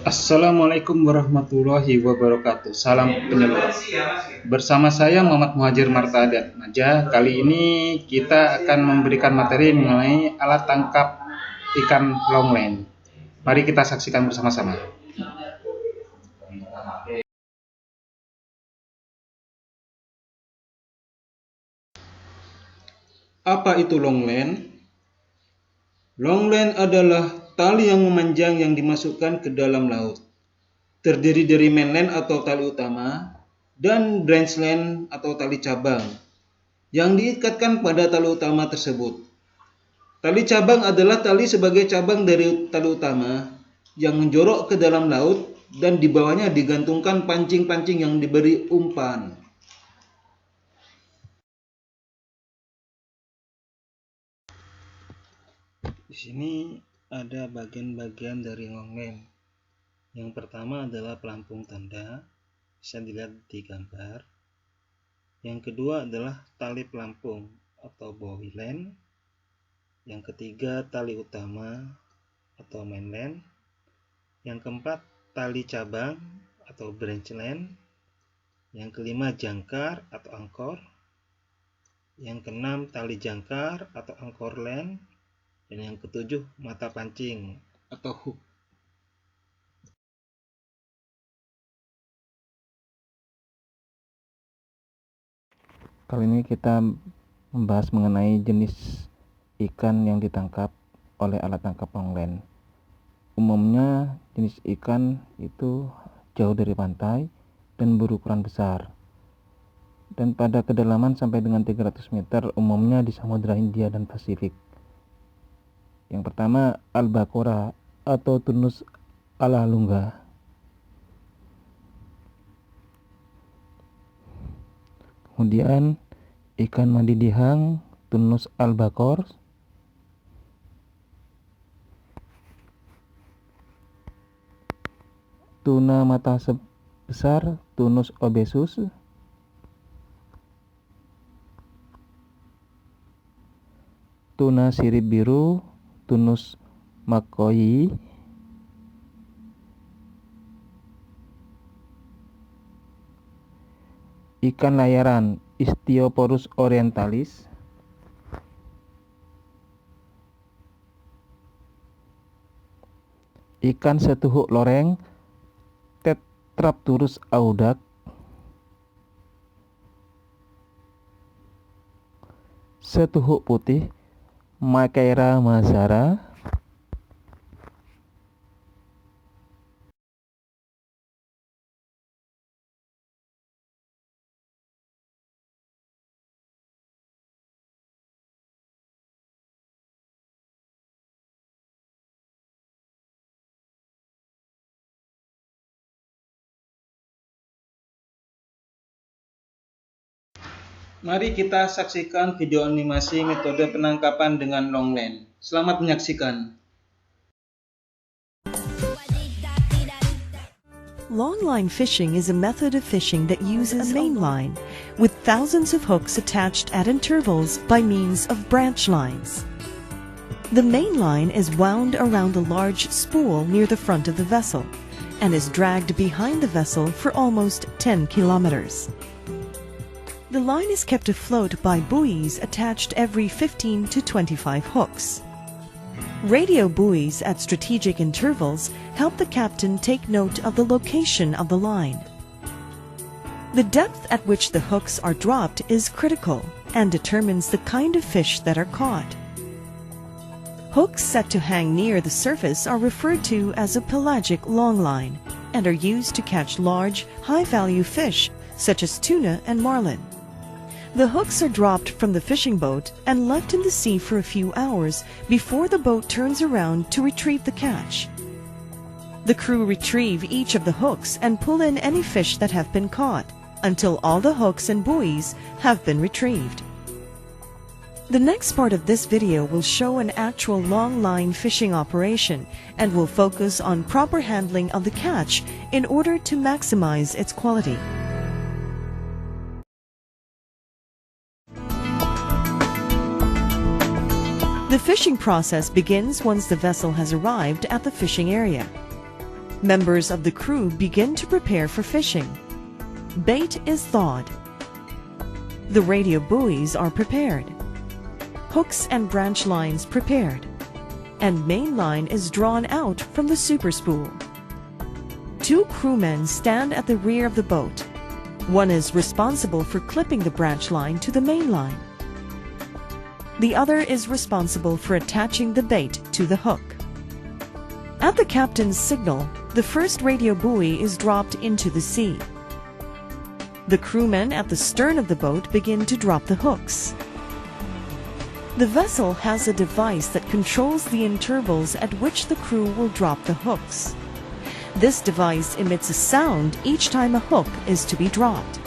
Assalamualaikum warahmatullahi wabarakatuh. Salam penyelur. Bersama saya Muhammad Muhajir Martadat Maja. Kali ini kita akan memberikan materi mengenai alat tangkap ikan longlen. Mari kita saksikan bersama-sama. Apa itu longlen? Longlen adalah tali yang memanjang yang dimasukkan ke dalam laut. Terdiri dari mainline atau tali utama dan branchline atau tali cabang yang diikatkan pada tali utama tersebut. Tali cabang adalah tali sebagai cabang dari tali utama yang menjorok ke dalam laut dan di bawahnya digantungkan pancing-pancing yang diberi umpan. Di sini ada bagian-bagian dari longlen. Yang pertama adalah pelampung tanda, bisa dilihat di gambar. Yang kedua adalah tali pelampung atau bowline. Yang ketiga tali utama atau mainline. Yang keempat tali cabang atau branchline. Yang kelima jangkar atau angkor. Yang keenam tali jangkar atau angkor line. Dan yang ketujuh mata pancing atau hook. Kali ini kita membahas mengenai jenis ikan yang ditangkap oleh alat tangkap longlen. Umumnya jenis ikan itu jauh dari pantai dan berukuran besar. Dan pada kedalaman sampai dengan 300 meter umumnya di Samudra Hindia dan Pasifik. Yang pertama albacora atau tunus alalunga. Kemudian ikan mandi dihang tunus albacor. Tuna mata besar tunus obesus. Tuna sirip biru tunus makoi. Ikan layaran Istioporus orientalis. Ikan setuhuk loreng Tetrapturus audax. Setuhuk putih Macaira mazara. Mari kita saksikan video animasi metode penangkapan dengan longlen. Selamat menyaksikan. Longline fishing is a method of fishing that uses mainline, with thousands of hooks attached at intervals by means of branch lines. The main line is wound around a large spool near the front of the vessel, and is dragged behind the vessel for almost 10 kilometers. The line is kept afloat by buoys attached every 15 to 25 hooks. Radio buoys at strategic intervals help the captain take note of the location of the line. The depth at which the hooks are dropped is critical and determines the kind of fish that are caught. Hooks set to hang near the surface are referred to as a pelagic longline and are used to catch large, high-value fish such as tuna and marlin. The hooks are dropped from the fishing boat and left in the sea for a few hours before the boat turns around to retrieve the catch. The crew retrieve each of the hooks and pull in any fish that have been caught until all the hooks and buoys have been retrieved. The next part of this video will show an actual long line fishing operation and will focus on proper handling of the catch in order to maximize its quality. The fishing process begins once the vessel has arrived at the fishing area. Members of the crew begin to prepare for fishing. Bait is thawed. The radio buoys are prepared. Hooks and branch lines prepared. And main line is drawn out from the super spool. 2 crewmen stand at the rear of the boat. One is responsible for clipping the branch line to the main line. The other is responsible for attaching the bait to the hook. At the captain's signal, the first radio buoy is dropped into the sea. The crewmen at the stern of the boat begin to drop the hooks. The vessel has a device that controls the intervals at which the crew will drop the hooks. This device emits a sound each time a hook is to be dropped.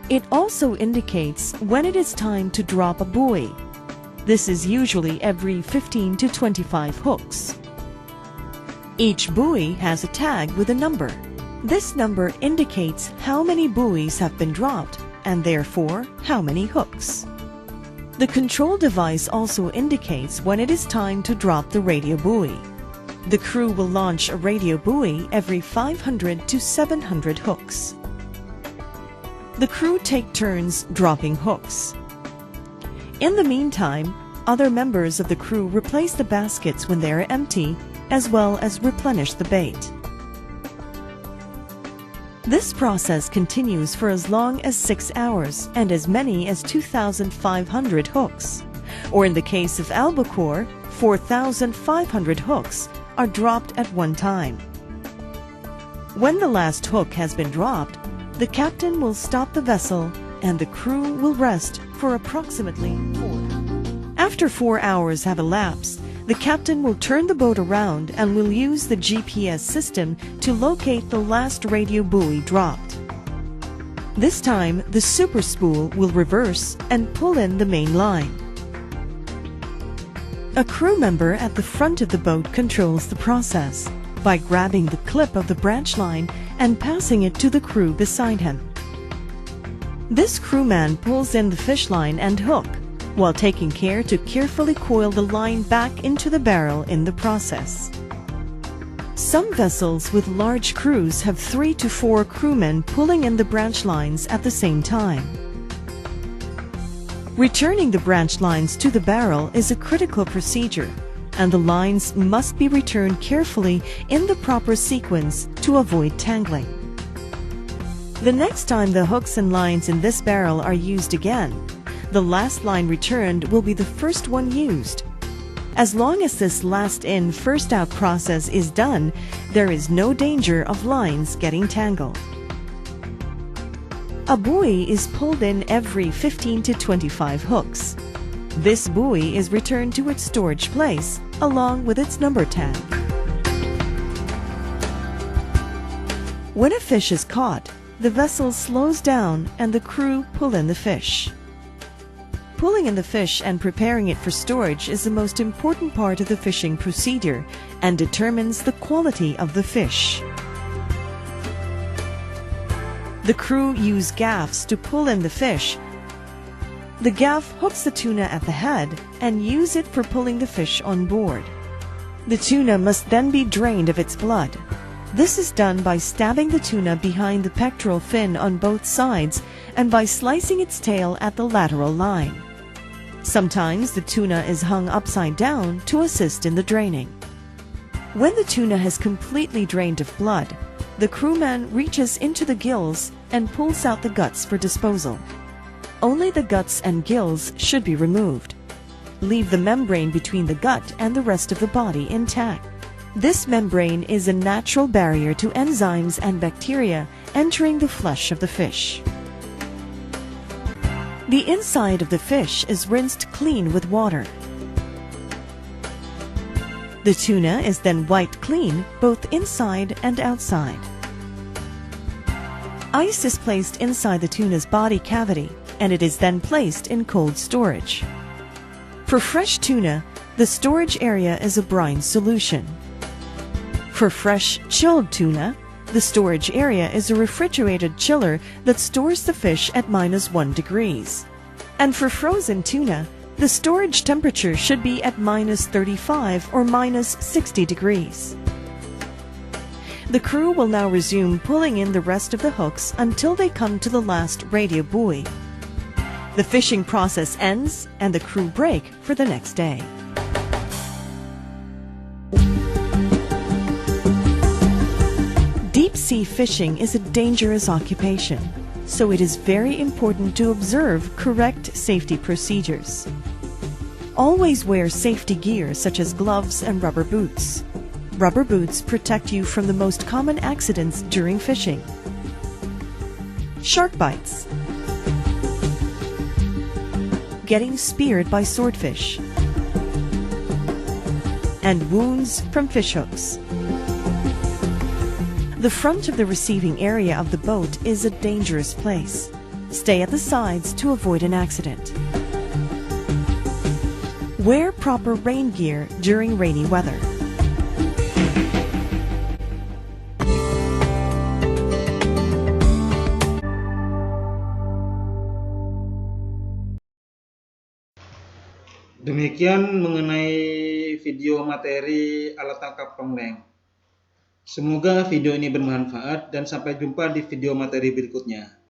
It also indicates when it is time to drop a buoy. This is usually every 15 to 25 hooks. Each buoy has a tag with a number. This number indicates how many buoys have been dropped and therefore how many hooks. The control device also indicates when it is time to drop the radio buoy. The crew will launch a radio buoy every 500 to 700 hooks. The crew take turns dropping hooks. In the meantime, other members of the crew replace the baskets when they are empty, as well as replenish the bait. This process continues for as long as 6 hours and as many as 2,500 hooks. Or in the case of albacore, 4,500 hooks are dropped at one time. When the last hook has been dropped, the captain will stop the vessel and the crew will rest for approximately 4 hours. After 4 hours have elapsed, the captain will turn the boat around and will use the GPS system to locate the last radio buoy dropped. This time, the super spool will reverse and pull in the main line. A crew member at the front of the boat controls the process by grabbing the clip of the branch line and passing it to the crew beside him. This crewman pulls in the fish line and hook, while taking care to carefully coil the line back into the barrel in the process. Some vessels with large crews have 3 to 4 crewmen pulling in the branch lines at the same time. Returning the branch lines to the barrel is a critical procedure, and the lines must be returned carefully in the proper sequence to avoid tangling. The next time the hooks and lines in this barrel are used again, the last line returned will be the first one used. As long as this last in, first out process is done, there is no danger of lines getting tangled. A buoy is pulled in every 15 to 25 hooks. This buoy is returned to its storage place, along with its number tag. When a fish is caught, the vessel slows down and the crew pull in the fish. Pulling in the fish and preparing it for storage is the most important part of the fishing procedure and determines the quality of the fish. The crew use gaffs to pull in the fish. The gaff hooks the tuna at the head and use it for pulling the fish on board. The tuna must then be drained of its blood. This is done by stabbing the tuna behind the pectoral fin on both sides and by slicing its tail at the lateral line. Sometimes the tuna is hung upside down to assist in the draining. When the tuna has completely drained of blood, the crewman reaches into the gills and pulls out the guts for disposal. Only the guts and gills should be removed. Leave the membrane between the gut and the rest of the body intact. This membrane is a natural barrier to enzymes and bacteria entering the flesh of the fish. The inside of the fish is rinsed clean with water. The tuna is then wiped clean both inside and outside. Ice is placed inside the tuna's body cavity, and it is then placed in cold storage. For fresh tuna, the storage area is a brine solution. For fresh, chilled tuna, the storage area is a refrigerated chiller that stores the fish at -1 degrees. And for frozen tuna, The storage temperature should be at -35 or -60 degrees. The crew will now resume pulling in the rest of the hooks until they come to the last radio buoy. The fishing process ends and the crew break for the next day. Deep-sea fishing is a dangerous occupation, so it is very important to observe correct safety procedures. Always wear safety gear such as gloves and rubber boots. Rubber boots protect you from the most common accidents during fishing: shark bites, getting speared by swordfish, and wounds from fishhooks. The front of the receiving area of the boat is a dangerous place. Stay at the sides to avoid an accident. Wear proper rain gear during rainy weather. Demikian mengenai video materi alat tangkap tongleng. Semoga video ini bermanfaat dan sampai jumpa di video materi berikutnya.